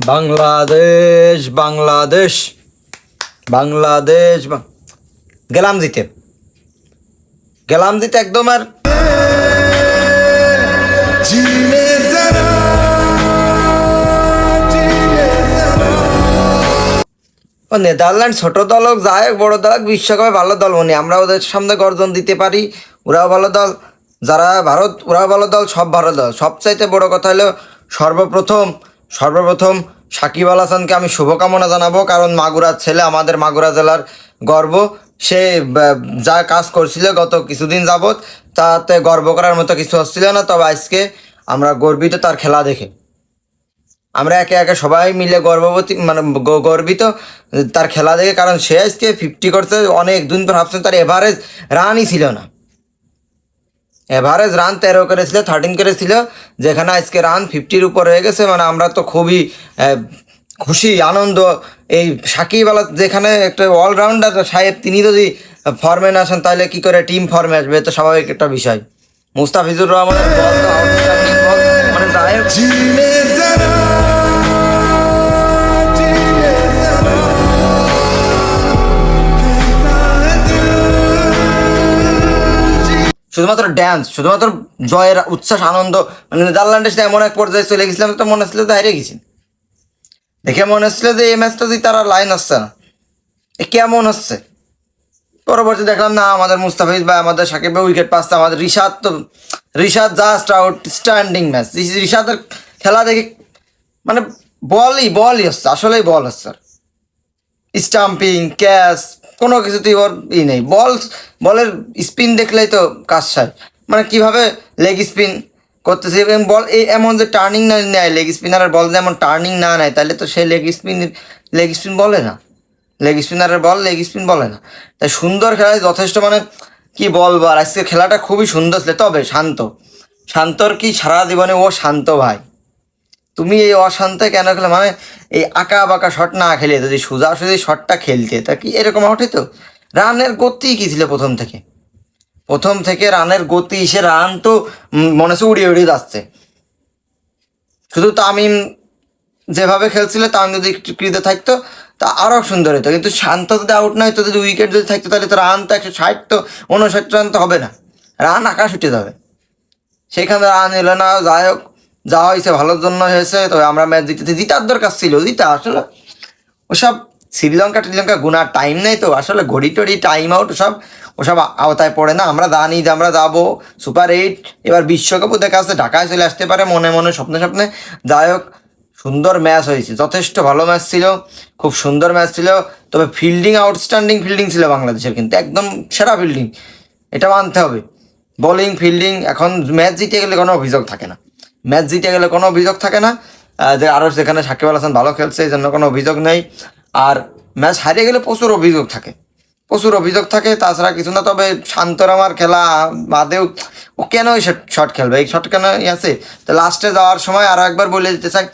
বাংলাদেশ বাংলাদেশ বাংলাদেশ গেলাম দিতে একদম। আর নেদারল্যান্ড ছোট দল হোক, যাই হোক, বড় দল হোক, বিশ্বকাপে ভালো দল মনে আমরা ওদের সামনে গর্জন দিতে পারি। ওরাও ভালো দল, যারা ভারত ওরাও ভালো দল, সব ভালো দল। সবচাইতে বড় কথা হলো সর্বপ্রথম সাকিব আল হাসানকে আমি শুভকামনা জানাবো, কারণ মাগুরার ছেলে, আমাদের মাগুরা জেলার গর্ব। সে যা কাজ করছিল গত কিছুদিন যাবৎ, তাতে গর্ব করার মতো কিছু হচ্ছিল না। তবে আজকে আমরা গর্বিত তার খেলা দেখে। আমরা একে একে সবাই মিলে গর্বিত তার খেলা দেখে, কারণ সে আজকে 50 করছে। অনেক দিন পর ভাবছেন, তার এভারেজ রানই ছিল না। এভারেজ রান 13 করেছিল, 13 করেছিল, যেখানে আজকে রান 50-র উপর হয়ে গেছে। আমরা তো খুবই খুশি, আনন্দ। এই সাকিব আল যেখানে একটা অলরাউন্ডার সাহেব, তিনি যদি ফর্মে না আসেন তাহলে কি করে টিম ফর্মে আসবে? তো স্বাভাবিক একটা বিষয়। মুস্তাফিজুর রহমানের বল তো আউটস্ট্যান্ডিং বল, শুধুমাত্র ড্যান্স, শুধুমাত্র জয়ের উচ্ছ্বাস, আনন্দ। নেদারল্যান্ডের সাথে এমন এক পর্যায়ে চলে গেছিলাম, তো মনে হচ্ছিল যে হারিয়ে গেছি। দেখে মনে হচ্ছিল যে এই ম্যাচটা যদি তারা লাইন আসছে না, কেমন হচ্ছে। পরবর্তী দেখলাম না, আমাদের মুস্তাফিজ ভাই, আমাদের সাকিব ভাই উইকেট পাচ্ছে। আমাদের রিশাদ জাস্ট আউটস্ট্যান্ডিং ম্যাচ। রিশাদের খেলা দেখে বলই হচ্ছে, আসলেই বল হচ্ছে। স্টাম্পিং, ক্যাচ, কোনো কিছুতেই ওর নেই। বলের স্পিন দেখলেই তো কাজ সায়। কিভাবে লেগ স্পিন করতেছে, এবং বল এই এমন যে টার্নিং না নেয়, লেগ স্পিনারের বল যেমন টার্নিং না নেয়, তাহলে তো সে লেগ স্পিন বলে না। লেগ স্পিনারের বল লেগ স্পিন বলে না। তাই সুন্দর খেলায় যথেষ্ট, কি বলবো। আর আজকে খেলাটা খুবই সুন্দর ছিল। তবে শান্তর কি সারা জীবনে ও শান্ত ভাই, তুমি এই অশান্তে কেন খেলে? এই আঁকা বাঁকা শট না খেলে যদি সোজাসুজি শটটা খেলতে, তা কি এরকম আউট হইতো? রানের গতি কি ছিল প্রথম থেকে রানের গতি, সে রান তো মনে হচ্ছে উড়িয়ে উড়িয়ে যাচ্ছে। শুধু তামিম যেভাবে খেলছিল, তামিম যদি ক্রিজে থাকতো তা আরও সুন্দর হতো। কিন্তু শান্ত যদি আউট না হতো, যদি উইকেট যদি থাকতো, তাহলে তো রান তো 160, তো 59 রান তো হবে না, রান আকাশ উঠে যাবে। সেখানে রান এলো না। যাই হোক, যা হয়েছে ভালোর জন্য হয়েছে। তবে আমরা ম্যাচ জিতার দরকার ছিল। আসলে ওসব শ্রীলঙ্কা গুনার টাইম নেই তো, আসলে ঘড়ি টড়ি টাইম আউট ওসব আওতায় পড়ে না। আমরা জানি যে আমরা যাবো সুপার 8, এবার বিশ্বকাপও দেখা আছে, ঢাকায় চলে আসতে পারে মনে মনে, স্বপ্নে। যাই হোক, সুন্দর ম্যাচ হয়েছে, যথেষ্ট ভালো ম্যাচ ছিল, খুব সুন্দর ম্যাচ ছিল। তবে ফিল্ডিং, আউটস্ট্যান্ডিং ফিল্ডিং ছিল বাংলাদেশের, কিন্তু একদম সেরা ফিল্ডিং, এটা মানতে হবে। বোলিং, ফিল্ডিং, এখন ম্যাচ জিতে গেলে কোনো অভিযোগ থাকে না। যে আরও সেখানে সাকিব আল হাসান ভালো খেলছে, এই জন্য কোনো অভিযোগ নেই। আর ম্যাচ হারিয়ে গেলে প্রচুর অভিযোগ থাকে, তাছাড়া কিছু না। তবে শান্তর আমার খেলা বাদেও ও কেন শট খেলবে, এই শট কেন আছে? তো লাস্টে যাওয়ার সময় আরও একবার বলে দিতে চাই,